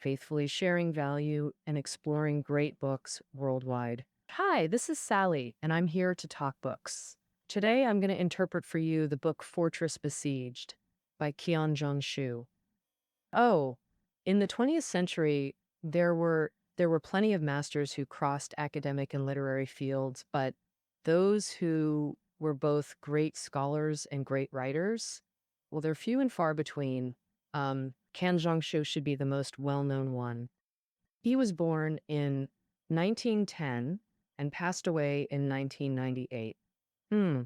faithfully sharing value and exploring great books worldwide. Hi, this is Sally, and I'm here to talk books. Today, I'm going to interpret for you the book Fortress Besieged by Qian Zhongshu. Oh, in the 20th century, there were plenty of masters who crossed academic and literary fields, but those who were both great scholars and great writers, well, they're few and far between. Qian Zhongshu should be the most well-known one. He was born in 1910 and passed away in 1998. Hmm.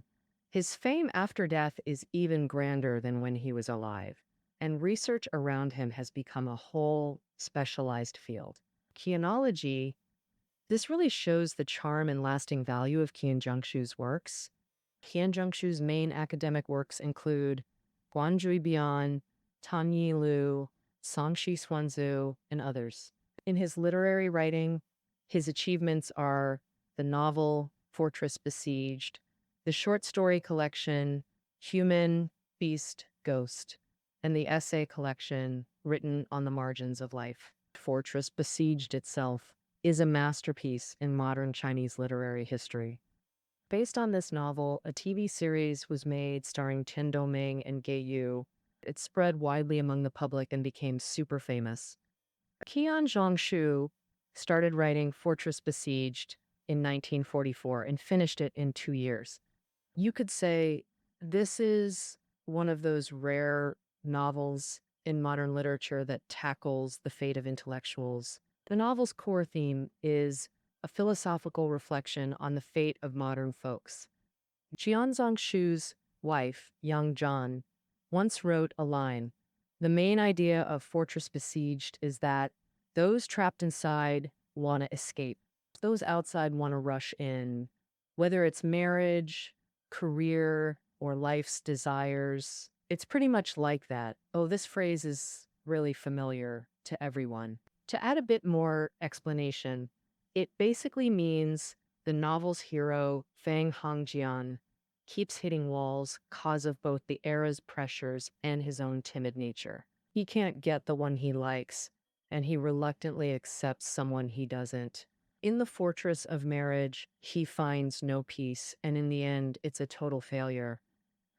His fame after death is even grander than when he was alive, and research around him has become a whole specialized field. Qianology, this really shows the charm and lasting value of Qian Zhongshu's works. Qian Zhongshu's main academic works include Guanzhui Bian, Tanyi Lu, Songshi Xuanzu, and others. In his literary writing, his achievements are the novel Fortress Besieged, the short story collection Human, Beast, Ghost, and the essay collection Written on the Margins of Life. Fortress Besieged itself is a masterpiece in modern Chinese literary history. Based on this novel, a TV series was made starring Chen Doming and Gay Yu. It spread widely among the public and became super famous. Qian Zhongshu started writing Fortress Besieged in 1944 and finished it in 2 years. You could say this is one of those rare novels in modern literature that tackles the fate of intellectuals. The novel's core theme is a philosophical reflection on the fate of modern folks. Qian Zhongshu's wife, Yang Zhan, once wrote a line. The main idea of Fortress Besieged is that those trapped inside want to escape. Those outside want to rush in. Whether it's marriage, career, or life's desires, it's pretty much like that. Oh, this phrase is really familiar to everyone. To add a bit more explanation, it basically means the novel's hero, Fang Hongjian, keeps hitting walls cause of both the era's pressures and his own timid nature. He can't get the one he likes, and he reluctantly accepts someone he doesn't. In the fortress of marriage, he finds no peace, and in the end, it's a total failure.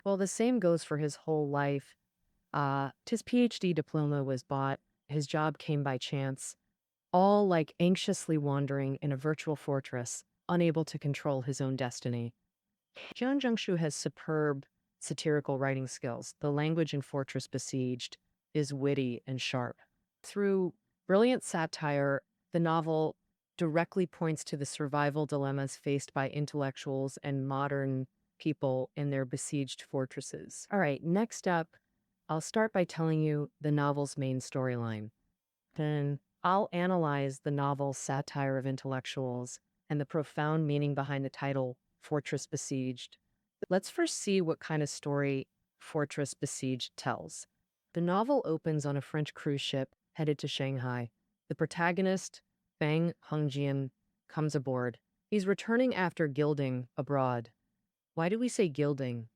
Well, the same goes for his whole life. His PhD diploma was bought, his job came by chance, all like anxiously wandering in a virtual fortress, unable to control his own destiny. Qian Zhongshu has superb satirical writing skills. The language in Fortress Besieged is witty and sharp. Through brilliant satire, the novel directly points to the survival dilemmas faced by intellectuals and modern people in their besieged fortresses. All right, next up, I'll start by telling you the novel's main storyline. Then I'll analyze the novel's satire of intellectuals and the profound meaning behind the title, Fortress Besieged. Let's first see what kind of story Fortress Besieged tells. The novel opens on a French cruise ship headed to Shanghai. The protagonist, Fang Hongjian, comes aboard. He's returning after gilding abroad. Why do we say gilding?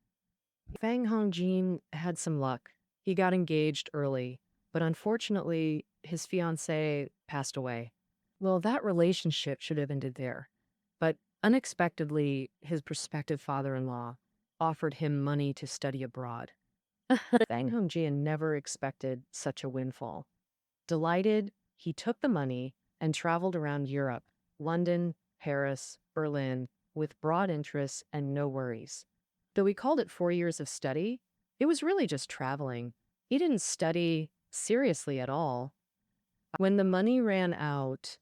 Fang Hongjian had some luck. He got engaged early, but unfortunately, his fiancée passed away. Well, that relationship should have ended there. But unexpectedly, his prospective father-in-law offered him money to study abroad. Fang Hongjian never expected such a windfall. Delighted, he took the money and traveled around Europe, London, Paris, Berlin, with broad interests and no worries. Though he called it 4 years of study, it was really just traveling. He didn't study seriously at all. When the money ran out,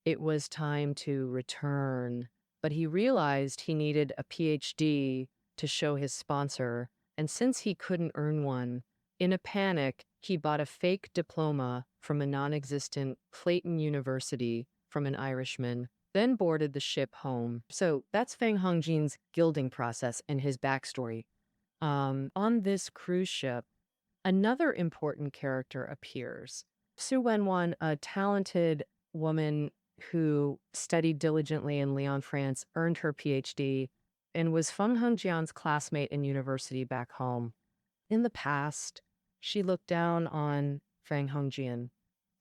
it was time to return, but he realized he needed a PhD to show his sponsor, and since he couldn't earn one, in a panic, he bought a fake diploma from a non-existent Clayton University from an Irishman, then boarded the ship home. So that's Fang Hongjian's gilding process and his backstory. On this cruise ship, another important character appears. Su Wenwan, a talented woman who studied diligently in Lyon, France, earned her PhD, and was Feng Hongjian's classmate in university back home. In the past, she looked down on Fang Hongjian.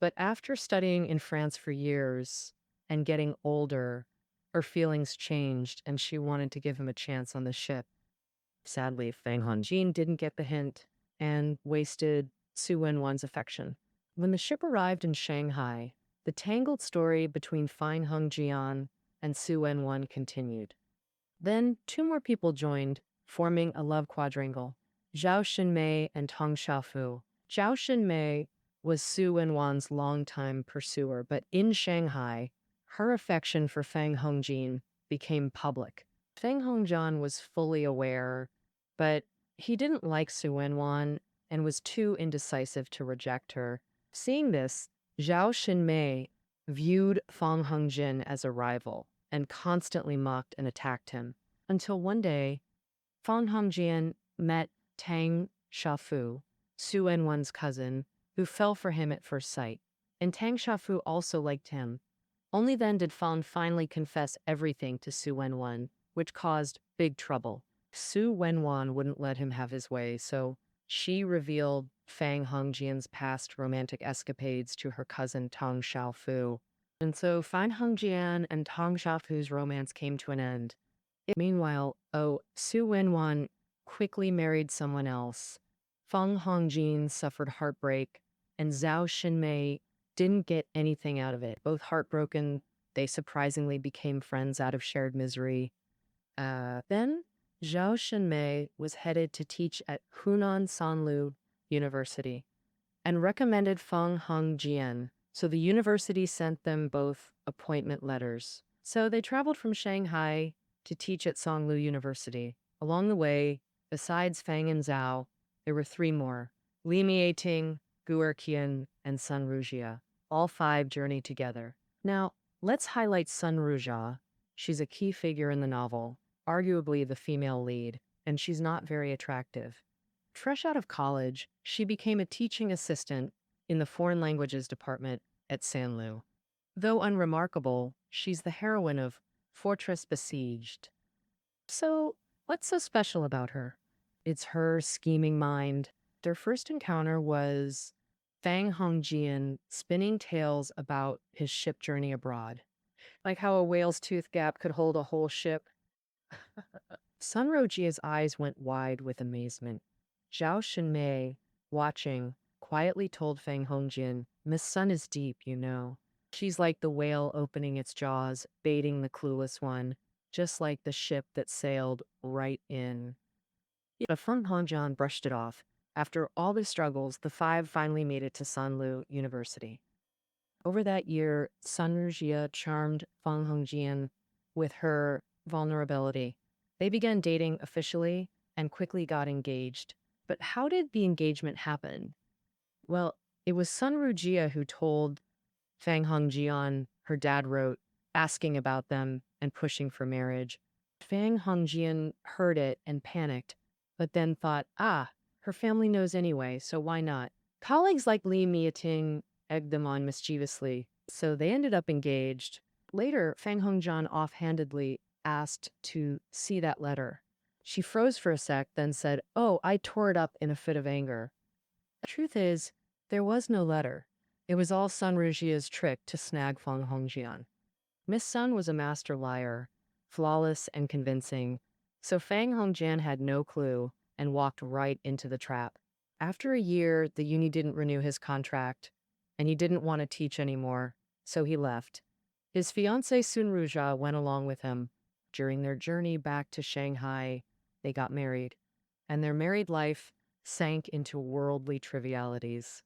But after studying in France for years and getting older, her feelings changed and she wanted to give him a chance on the ship. Sadly, Fang Hongjin didn't get the hint and wasted Su Wenwan's affection. When the ship arrived in Shanghai, the tangled story between Fang Hongjian and Su Wenwan continued. Then two more people joined, forming a love quadrangle, Zhao Xinmei and Tang Xiaofu. Zhao Xinmei was Su Wenwan's longtime pursuer, but in Shanghai, her affection for Fang Hongjin became public. Fang Hongjian was fully aware, but he didn't like Su Wenwan and was too indecisive to reject her. Seeing this, Zhao Xinmei viewed Fang Hongjin as a rival and constantly mocked and attacked him. Until one day, Fang Hongjian met Tang Xiaofu, Su Wenwan's cousin, who fell for him at first sight. And Tang Xiaofu also liked him. Only then did Fang finally confess everything to Su Wenwan, which caused big trouble. Su Wenwan wouldn't let him have his way, so she revealed Fang Hongjian's past romantic escapades to her cousin Tang Xiaofu. And so Fang Hongjian and Tang Xiaofu's romance came to an end. Meanwhile, Su Wenwan quickly married someone else. Fang Hongjin suffered heartbreak, and Zhao Xinmei didn't get anything out of it. Both heartbroken, they surprisingly became friends out of shared misery. Then, Zhao Xinmei was headed to teach at Hunan Sanlu University and recommended Fang Hongjian, so the university sent them both appointment letters. So they traveled from Shanghai to teach at Songlu University. Along the way, besides Fang and Zhao, there were three more: Li Mieting, Gu Erqian, and Sun Rujia. All five journeyed together. Now, let's highlight Sun Rujia. She's a key figure in the novel, arguably the female lead, and she's not very attractive. Fresh out of college, she became a teaching assistant in the foreign languages department at Sanlu. Though unremarkable, she's the heroine of Fortress Besieged. So, what's so special about her? It's her scheming mind. Their first encounter was Fang Hongjian spinning tales about his ship journey abroad. Like how a whale's tooth gap could hold a whole ship. Sun Rojia's eyes went wide with amazement. Zhao Xinmei, watching, quietly told Fang Hongjian, "Miss Sun is deep, you know. She's like the whale opening its jaws, baiting the clueless one, just like the ship that sailed right in." But Feng Hongjian brushed it off. After all the struggles, the five finally made it to Sanlu University. Over that year, Sun Rujia charmed Feng Hongjian with her vulnerability. They began dating officially and quickly got engaged. But how did the engagement happen? Well, it was Sun Rujia who told Fang Hongjian, her dad wrote, asking about them and pushing for marriage. Fang Hongjian heard it and panicked, but then thought, her family knows anyway, so why not? Colleagues like Li Mieting egged them on mischievously, so they ended up engaged. Later, Fang Hongjian offhandedly asked to see that letter. She froze for a sec, then said, "Oh, I tore it up in a fit of anger." The truth is, there was no letter. It was all Sun Rujia's trick to snag Fang Hongjian. Miss Sun was a master liar, flawless and convincing, so Fang Hongjian had no clue and walked right into the trap. After a year, the uni didn't renew his contract, and he didn't want to teach anymore, so he left. His fiancée Sun Rujia went along with him. During their journey back to Shanghai, they got married, and their married life sank into worldly trivialities.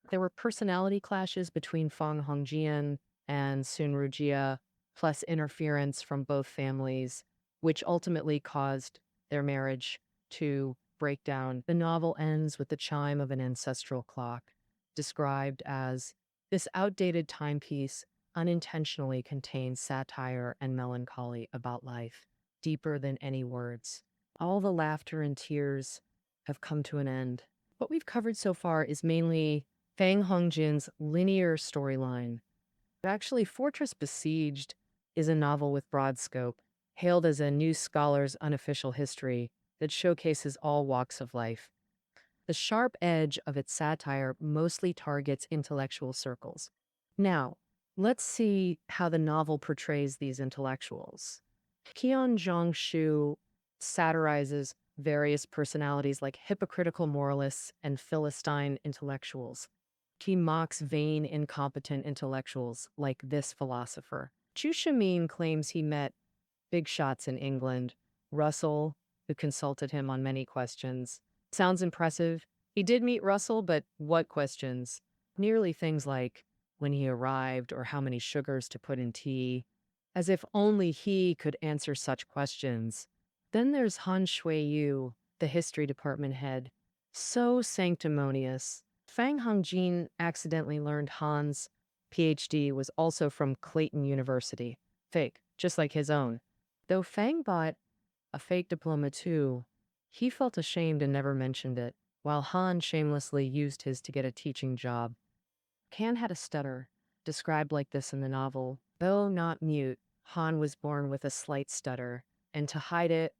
There were personality clashes between Fang Hongjian and Sun Rujia, plus interference from both families, which ultimately caused their marriage to break down. The novel ends with the chime of an ancestral clock, described as this outdated timepiece unintentionally contains satire and melancholy about life, deeper than any words. All the laughter and tears have come to an end. What we've covered so far is mainly Fang Hongjian's linear storyline. Actually, Fortress Besieged is a novel with broad scope, hailed as a new scholar's unofficial history that showcases all walks of life. The sharp edge of its satire mostly targets intellectual circles. Now, let's see how the novel portrays these intellectuals. Qian Zhongshu satirizes various personalities like hypocritical moralists and Philistine intellectuals. He mocks vain, incompetent intellectuals like this philosopher. Chu Shamin claims he met big shots in England. Russell, who consulted him on many questions. Sounds impressive. He did meet Russell, but what questions? Nearly things like when he arrived or how many sugars to put in tea, as if only he could answer such questions. Then there's Han Shui-yu, the history department head. So sanctimonious. Fang Hongjin accidentally learned Han's PhD was also from Clayton University. Fake, just like his own. Though Fang bought a fake diploma too, he felt ashamed and never mentioned it, while Han shamelessly used his to get a teaching job. Han had a stutter, described like this in the novel. Though not mute, Han was born with a slight stutter, and to hide it,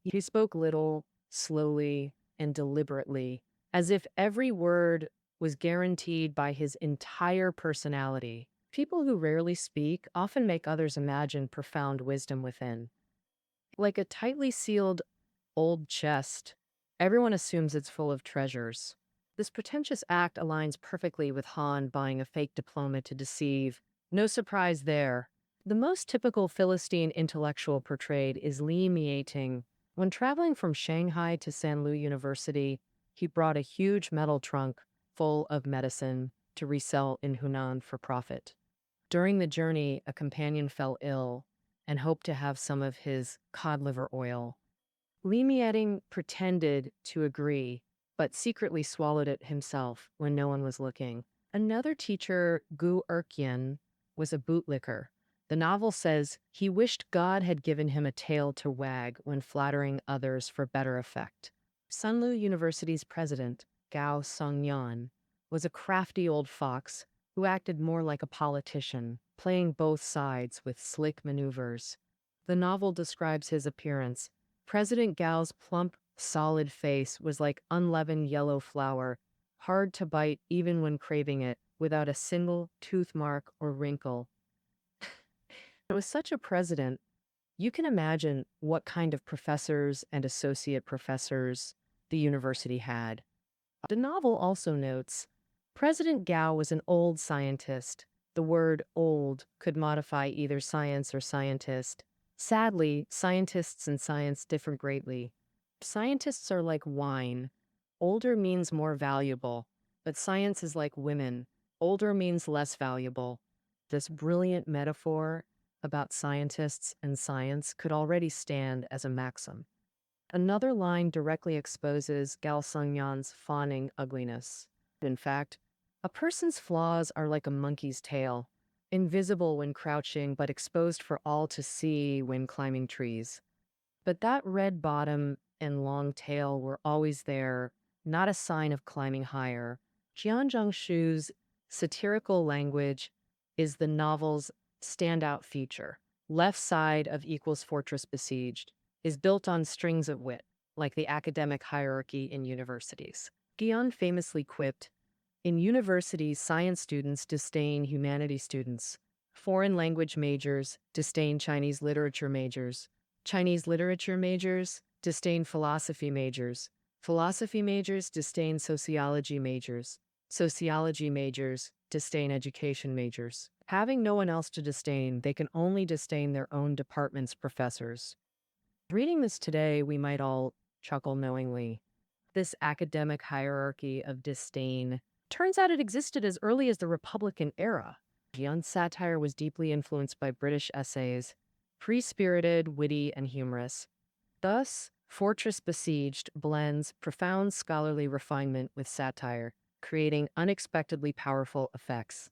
he spoke little, slowly, and deliberately, as if every word was guaranteed by his entire personality. People who rarely speak often make others imagine profound wisdom within. Like a tightly sealed old chest, everyone assumes it's full of treasures. This pretentious act aligns perfectly with Han buying a fake diploma to deceive. No surprise there. The most typical Philistine intellectual portrayed is Li Mieting. When traveling from Shanghai to Sanlu University, he brought a huge metal trunk full of medicine to resell in Hunan for profit. During the journey, a companion fell ill and hoped to have some of his cod liver oil. Li Mieting pretended to agree, but secretly swallowed it himself when no one was looking. Another teacher, Gu Erkyan, was a bootlicker. The novel says he wished God had given him a tail to wag when flattering others for better effect. Sunlu University's president, Gao Songyan, was a crafty old fox who acted more like a politician, playing both sides with slick maneuvers. The novel describes his appearance. President Gao's plump, solid face was like unleavened yellow flour, hard to bite even when craving it, without a single tooth mark or wrinkle. It was such a president. You can imagine what kind of professors and associate professors the university had. The novel also notes President Gao was an old scientist. The word old could modify either science or scientist. Sadly, scientists and science differ greatly. Scientists are like wine. Older means more valuable, but science is like women. Older means less valuable. This brilliant metaphor about scientists and science could already stand as a maxim. Another line directly exposes Gao Songyan's fawning ugliness. In fact, a person's flaws are like a monkey's tail, invisible when crouching but exposed for all to see when climbing trees. But that red bottom and long tail were always there, not a sign of climbing higher. Qian Zhongshu's satirical language is the novel's standout feature. Left side of equals Fortress Besieged is built on strings of wit, like the academic hierarchy in universities. Guion famously quipped, "In universities, science students disdain humanities students. Foreign language majors disdain Chinese literature majors. Chinese literature majors disdain philosophy majors. Philosophy majors disdain sociology majors. Sociology majors disdain education majors. Having no one else to disdain, they can only disdain their own department's professors." Reading this today, we might all chuckle knowingly. This academic hierarchy of disdain turns out it existed as early as the Republican era. Guion's satire was deeply influenced by British essays, free-spirited, witty, and humorous. Thus, Fortress Besieged blends profound scholarly refinement with satire, creating unexpectedly powerful effects.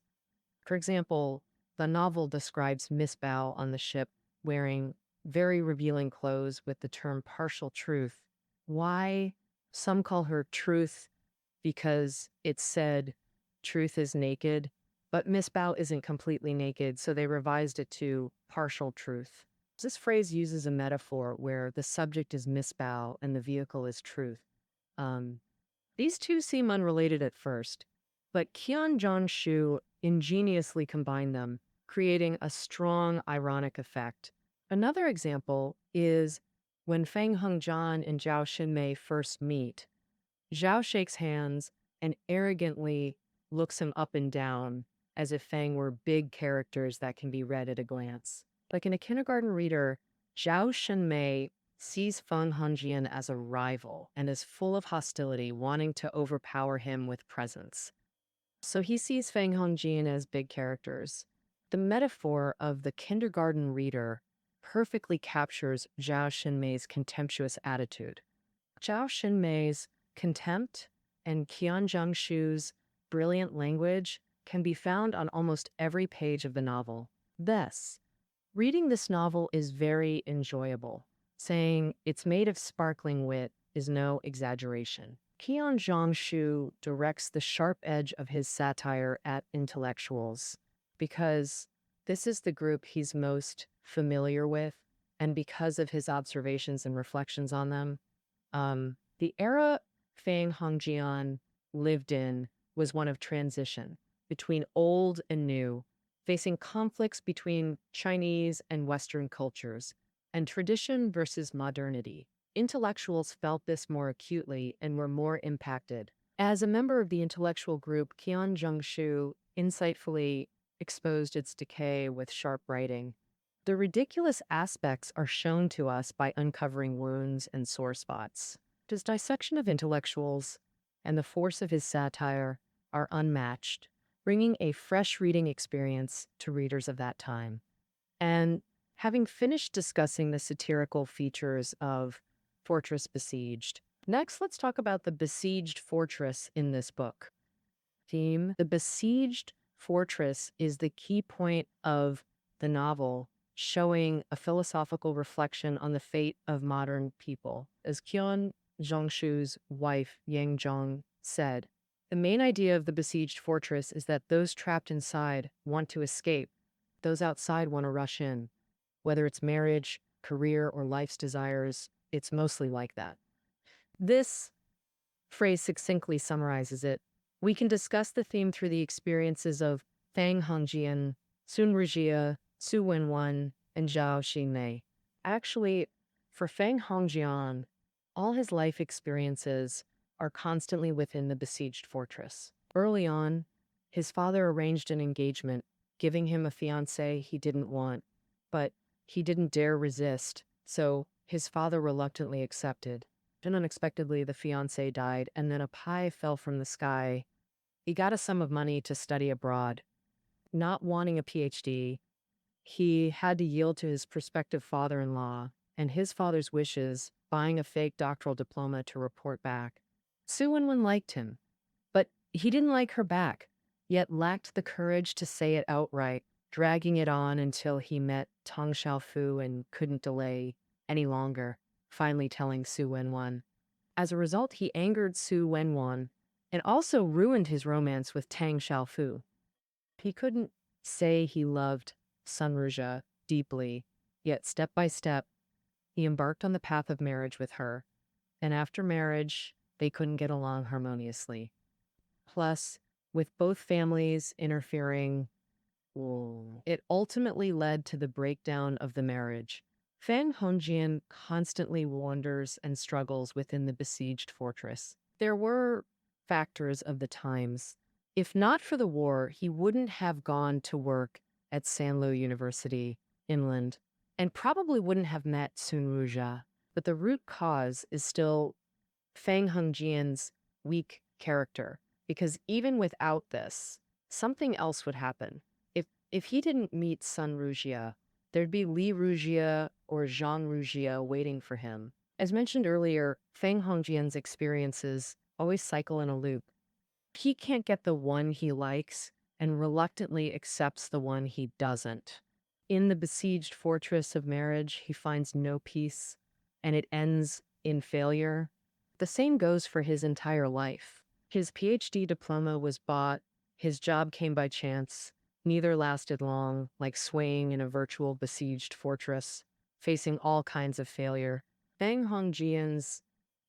For example, the novel describes Miss Bao on the ship wearing very revealing clothes with the term partial truth. Why? Some call her truth because it said truth is naked, but Miss Bao isn't completely naked, so they revised it to partial truth. This phrase uses a metaphor where the subject is Miss Bao and the vehicle is truth. These two seem unrelated at first, but Qian Zhongshu ingeniously combined them, creating a strong ironic effect. Another example is when Feng Hongjian and Zhao Xinmei first meet. Zhao shakes hands and arrogantly looks him up and down as if Feng were big characters that can be read at a glance. Like in a kindergarten reader, Zhao Shenmei sees Feng Hongjian as a rival and is full of hostility, wanting to overpower him with presence. So he sees Feng Hongjian as big characters. The metaphor of the kindergarten reader perfectly captures Zhao Shenmei's contemptuous attitude. Zhao Shenmei's contempt and Qian Zhongshu's brilliant language can be found on almost every page of the novel. Thus, reading this novel is very enjoyable. Saying it's made of sparkling wit is no exaggeration. Qian Zhongshu directs the sharp edge of his satire at intellectuals because this is the group he's most familiar with, and because of his observations and reflections on them. The era Feng Hongjian lived in was one of transition between old and new, facing conflicts between Chinese and Western cultures, and tradition versus modernity. Intellectuals felt this more acutely and were more impacted. As a member of the intellectual group, Qian Zhongshu insightfully exposed its decay with sharp writing. The ridiculous aspects are shown to us by uncovering wounds and sore spots. His dissection of intellectuals and the force of his satire are unmatched, bringing a fresh reading experience to readers of that time. And having finished discussing the satirical features of Fortress Besieged, next let's talk about the besieged fortress in this book. Theme: the besieged fortress is the key point of the novel, showing a philosophical reflection on the fate of modern people. As Qian Zhongshu's wife, Yang Zhong, said, the main idea of the besieged fortress is that those trapped inside want to escape. Those outside want to rush in. Whether it's marriage, career, or life's desires, it's mostly like that. This phrase succinctly summarizes it. We can discuss the theme through the experiences of Feng Hongjian, Sun Rujia, Su Wenwan, and Zhao Xinmei. Actually, for Feng Hongjian, all his life experiences are constantly within the besieged fortress. Early on, his father arranged an engagement, giving him a fiancée he didn't want, but he didn't dare resist, so his father reluctantly accepted. And unexpectedly, the fiancé died, and then a pie fell from the sky. He got a sum of money to study abroad. Not wanting a PhD, he had to yield to his prospective father-in-law and his father's wishes, buying a fake doctoral diploma to report back. Su Wenwen liked him, but he didn't like her back, yet lacked the courage to say it outright, dragging it on until he met Tang Xiaofu and couldn't delay any longer, finally telling Su Wenwan. As a result, he angered Su Wenwan and also ruined his romance with Tang Xiaofu. He couldn't say he loved Sunruja deeply, yet step by step, he embarked on the path of marriage with her, and after marriage, they couldn't get along harmoniously. Plus, with both families interfering, it ultimately led to the breakdown of the marriage. Feng Hongjian constantly wanders and struggles within the besieged fortress. There were factors of the times. If not for the war, he wouldn't have gone to work at Sanlu University, inland, and probably wouldn't have met Sun Ruja. But the root cause is still Feng Hongjian's weak character, because even without this, something else would happen. If he didn't meet Sun Rujia, there'd be Li Rujia or Zhang Rujia waiting for him. As mentioned earlier, Feng Hongjian's experiences always cycle in a loop. He can't get the one he likes and reluctantly accepts the one he doesn't. In the besieged fortress of marriage, he finds no peace, and it ends in failure. The same goes for his entire life. His PhD diploma was bought, his job came by chance. Neither lasted long, like swaying in a virtual besieged fortress, facing all kinds of failure. Feng Hongjian's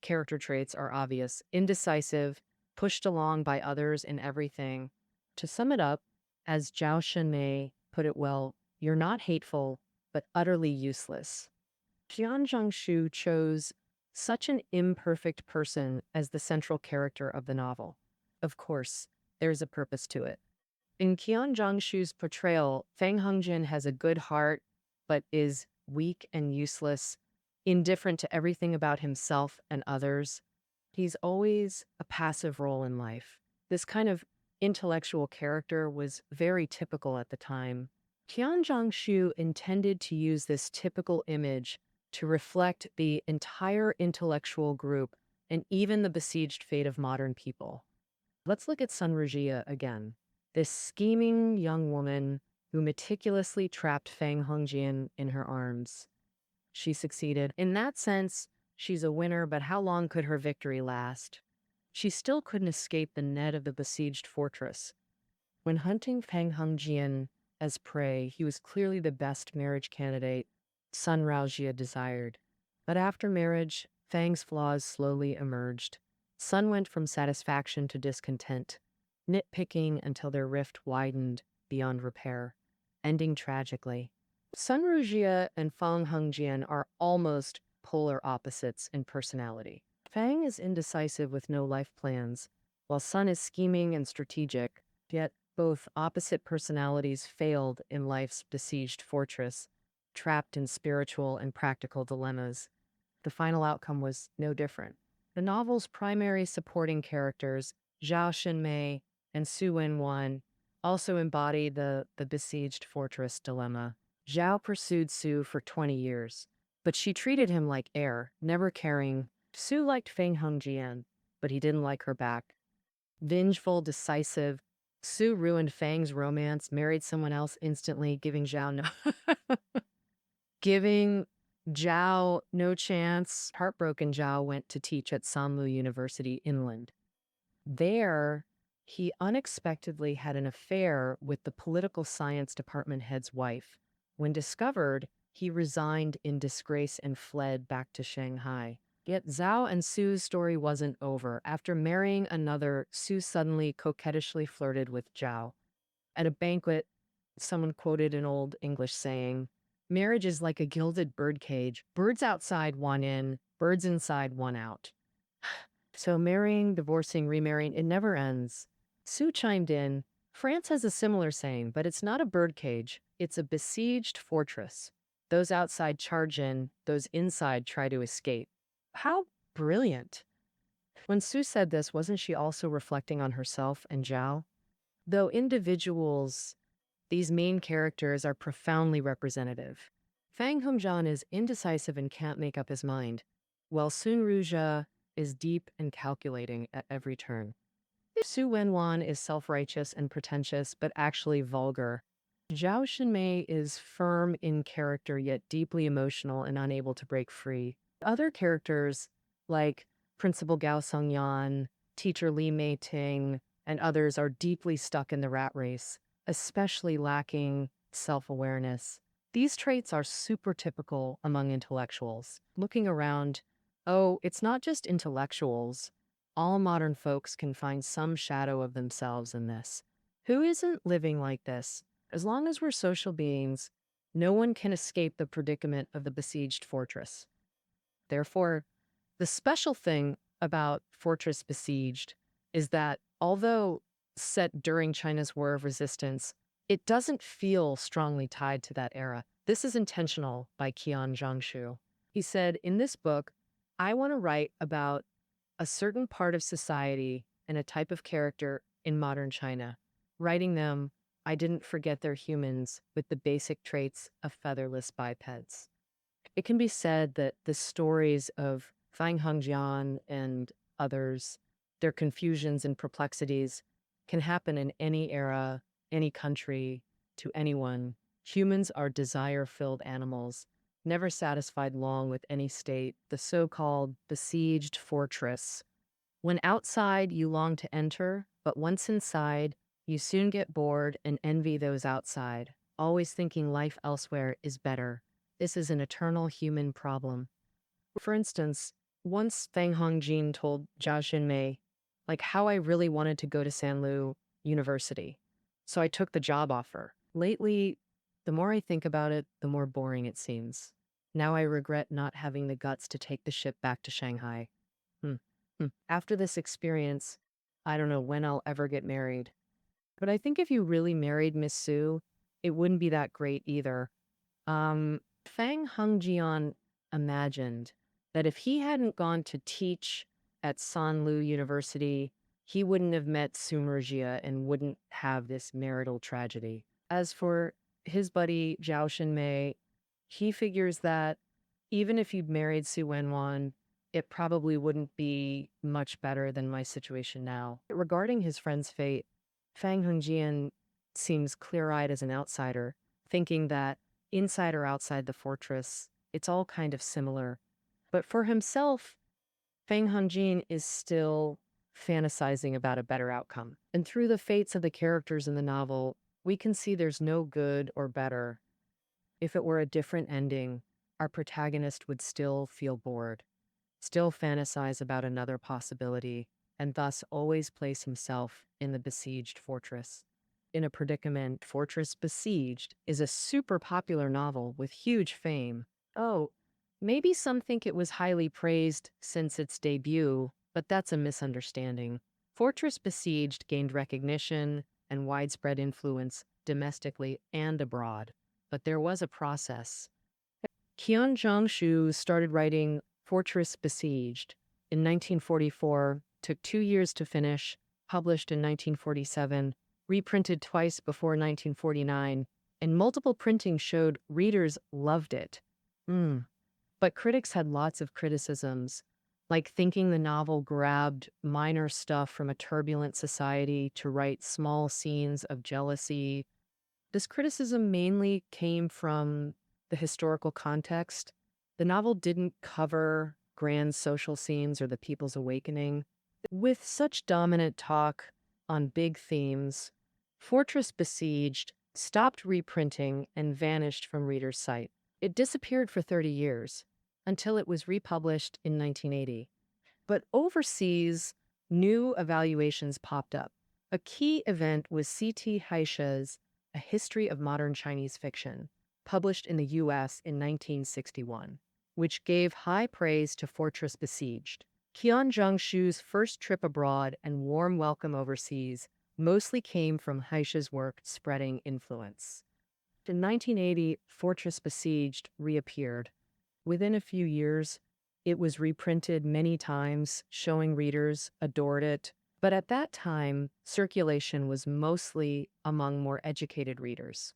character traits are obvious: indecisive, pushed along by others in everything. To sum it up, as Zhao Shenmei put it well, you're not hateful, but utterly useless. Qian Zhongshu chose such an imperfect person as the central character of the novel. Of course, there's a purpose to it. In Qian Zhongshu's portrayal, Fang Hongjin has a good heart, but is weak and useless, indifferent to everything about himself and others. He's always a passive role in life. This kind of intellectual character was very typical at the time. Qian Zhongshu intended to use this typical image to reflect the entire intellectual group and even the besieged fate of modern people. Let's look at Sun Rujia again. This scheming young woman who meticulously trapped Fang Hongjian in her arms. She succeeded. In that sense, she's a winner, but how long could her victory last? She still couldn't escape the net of the besieged fortress. When hunting Fang Hongjian as prey, he was clearly the best marriage candidate Sun Raojia desired. But after marriage, Fang's flaws slowly emerged. Sun went from satisfaction to discontent, nitpicking until their rift widened beyond repair, ending tragically. Sun Rujia and Fang Hongjian are almost polar opposites in personality. Fang is indecisive with no life plans, while Sun is scheming and strategic, yet both opposite personalities failed in life's besieged fortress, trapped in spiritual and practical dilemmas. The final outcome was no different. The novel's primary supporting characters, Zhao Shenmei and Su Wenwan, also embody the besieged fortress dilemma. Zhao pursued Su for 20 years, but she treated him like air, never caring. Su liked Fang Hongjian, but he didn't like her back. Vengeful, decisive, Su ruined Fang's romance, married someone else instantly, giving Zhao no chance. Heartbroken, Zhao went to teach at Sanlu University inland. There, he unexpectedly had an affair with the political science department head's wife. When discovered, he resigned in disgrace and fled back to Shanghai. Yet Zhao and Su's story wasn't over. After marrying another, Su suddenly coquettishly flirted with Zhao. At a banquet, someone quoted an old English saying, "Marriage is like a gilded birdcage. Birds outside, one in, birds inside, one out." So marrying, divorcing, remarrying, it never ends. Su chimed in, "France has a similar saying, but it's not a birdcage. It's a besieged fortress. Those outside charge in, those inside try to escape." How brilliant. When Su said this, wasn't she also reflecting on herself and Zhao? Though individuals, these main characters are profoundly representative. Fang Hongjian is indecisive and can't make up his mind, while Sun Rujia is deep and calculating at every turn. Su Wenwan is self-righteous and pretentious, but actually vulgar. Zhao Shenmei is firm in character, yet deeply emotional and unable to break free. Other characters, like Principal Gao Songyan, Teacher Li Meiting, and others, are deeply stuck in the rat race, especially lacking self-awareness. These traits are super typical among intellectuals. Looking around, oh, it's not just intellectuals. All modern folks can find some shadow of themselves in this. Who isn't living like this? As long as we're social beings, no one can escape the predicament of the besieged fortress. Therefore, the special thing about Fortress Besieged is that although set during China's War of Resistance, it doesn't feel strongly tied to that era. This is intentional by Qian Zhongshu. He said, "In this book, I want to write about a certain part of society and a type of character in modern China. Writing them, I didn't forget they're humans with the basic traits of featherless bipeds." It can be said that the stories of Fang Hongjian and others, their confusions and perplexities, can happen in any era, any country, to anyone. Humans are desire-filled animals, never satisfied long with any state, the so-called besieged fortress. When outside, you long to enter, but once inside, you soon get bored and envy those outside, always thinking life elsewhere is better. This is an eternal human problem. For instance, Once Fang Hongjin told Zhao Xunmei, like, how I really wanted to go to Sanlu University. So I took the job offer. Lately, the more I think about it, the more boring it seems. Now I regret not having the guts to take the ship back to Shanghai. Hmm. After this experience, I don't know when I'll ever get married. But I think if you really married Miss Sue, it wouldn't be that great either. Fang Hengjian imagined that if he hadn't gone to teach at Sanlu University, he wouldn't have met Sumerjia and wouldn't have this marital tragedy. As for his buddy Zhao Shenmei, he figures that even if you'd married Su Wenwan, it probably wouldn't be much better than my situation now. Regarding his friend's fate, Fang Hengjian seems clear-eyed as an outsider, thinking that inside or outside the fortress, it's all kind of similar. But for himself, Fang Hangjin is still fantasizing about a better outcome. And through the fates of the characters in the novel, we can see there's no good or better. If it were a different ending, our protagonist would still feel bored, still fantasize about another possibility, and thus always place himself in the besieged fortress. In a predicament, Fortress Besieged is a super popular novel with huge fame. Oh, maybe some think it was highly praised since its debut, but that's a misunderstanding. Fortress Besieged gained recognition and widespread influence domestically and abroad, but there was a process. Qian Zhongshu started writing Fortress Besieged in 1944, took 2 years to finish, published in 1947, reprinted twice before 1949, and multiple printings showed readers loved it. But critics had lots of criticisms, like thinking the novel grabbed minor stuff from a turbulent society to write small scenes of jealousy. This criticism mainly came from the historical context. The novel didn't cover grand social scenes or the people's awakening. With such dominant talk on big themes, Fortress Besieged stopped reprinting and vanished from readers' sight. It disappeared for 30 years until it was republished in 1980. But overseas, new evaluations popped up. A key event was C.T. Haisha's A History of Modern Chinese Fiction, published in the U.S. in 1961, which gave high praise to Fortress Besieged. Qian Zhongshu's first trip abroad and warm welcome overseas mostly came from Haisha's work spreading influence. In 1980, Fortress Besieged reappeared. Within a few years, it was reprinted many times, showing readers adored it. But at that time, circulation was mostly among more educated readers.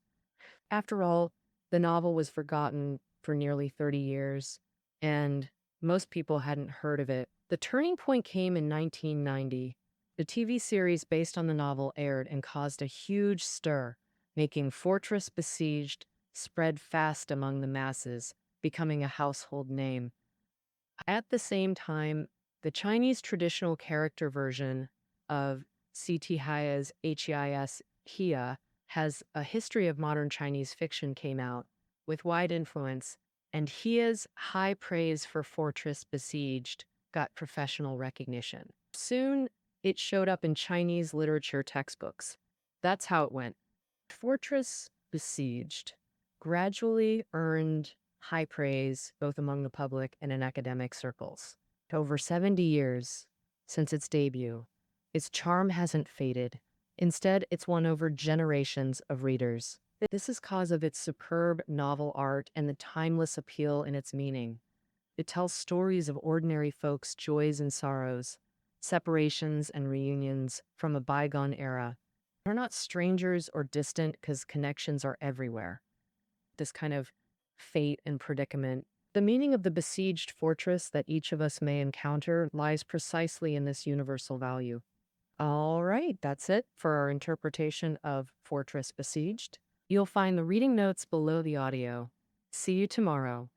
After all, the novel was forgotten for nearly 30 years, and most people hadn't heard of it. The turning point came in 1990. The TV series based on the novel aired and caused a huge stir, making Fortress Besieged spread fast among the masses, becoming a household name. At the same time, the Chinese traditional character version of C.T. Haiya's HEIS Hia has a history of modern Chinese fiction came out with wide influence, and Hia's high praise for Fortress Besieged got professional recognition. Soon, it showed up in Chinese literature textbooks. That's how it went. Fortress Besieged gradually earned high praise both among the public and in academic circles. Over 70 years since its debut, its charm hasn't faded. Instead, it's won over generations of readers. This is because of its superb novel art and the timeless appeal in its meaning. It tells stories of ordinary folks' joys and sorrows, separations and reunions from a bygone era. They're not strangers or distant because connections are everywhere. This kind of fate and predicament. The meaning of the besieged fortress that each of us may encounter lies precisely in this universal value. All right, that's it for our interpretation of Fortress Besieged. You'll find the reading notes below the audio. See you tomorrow.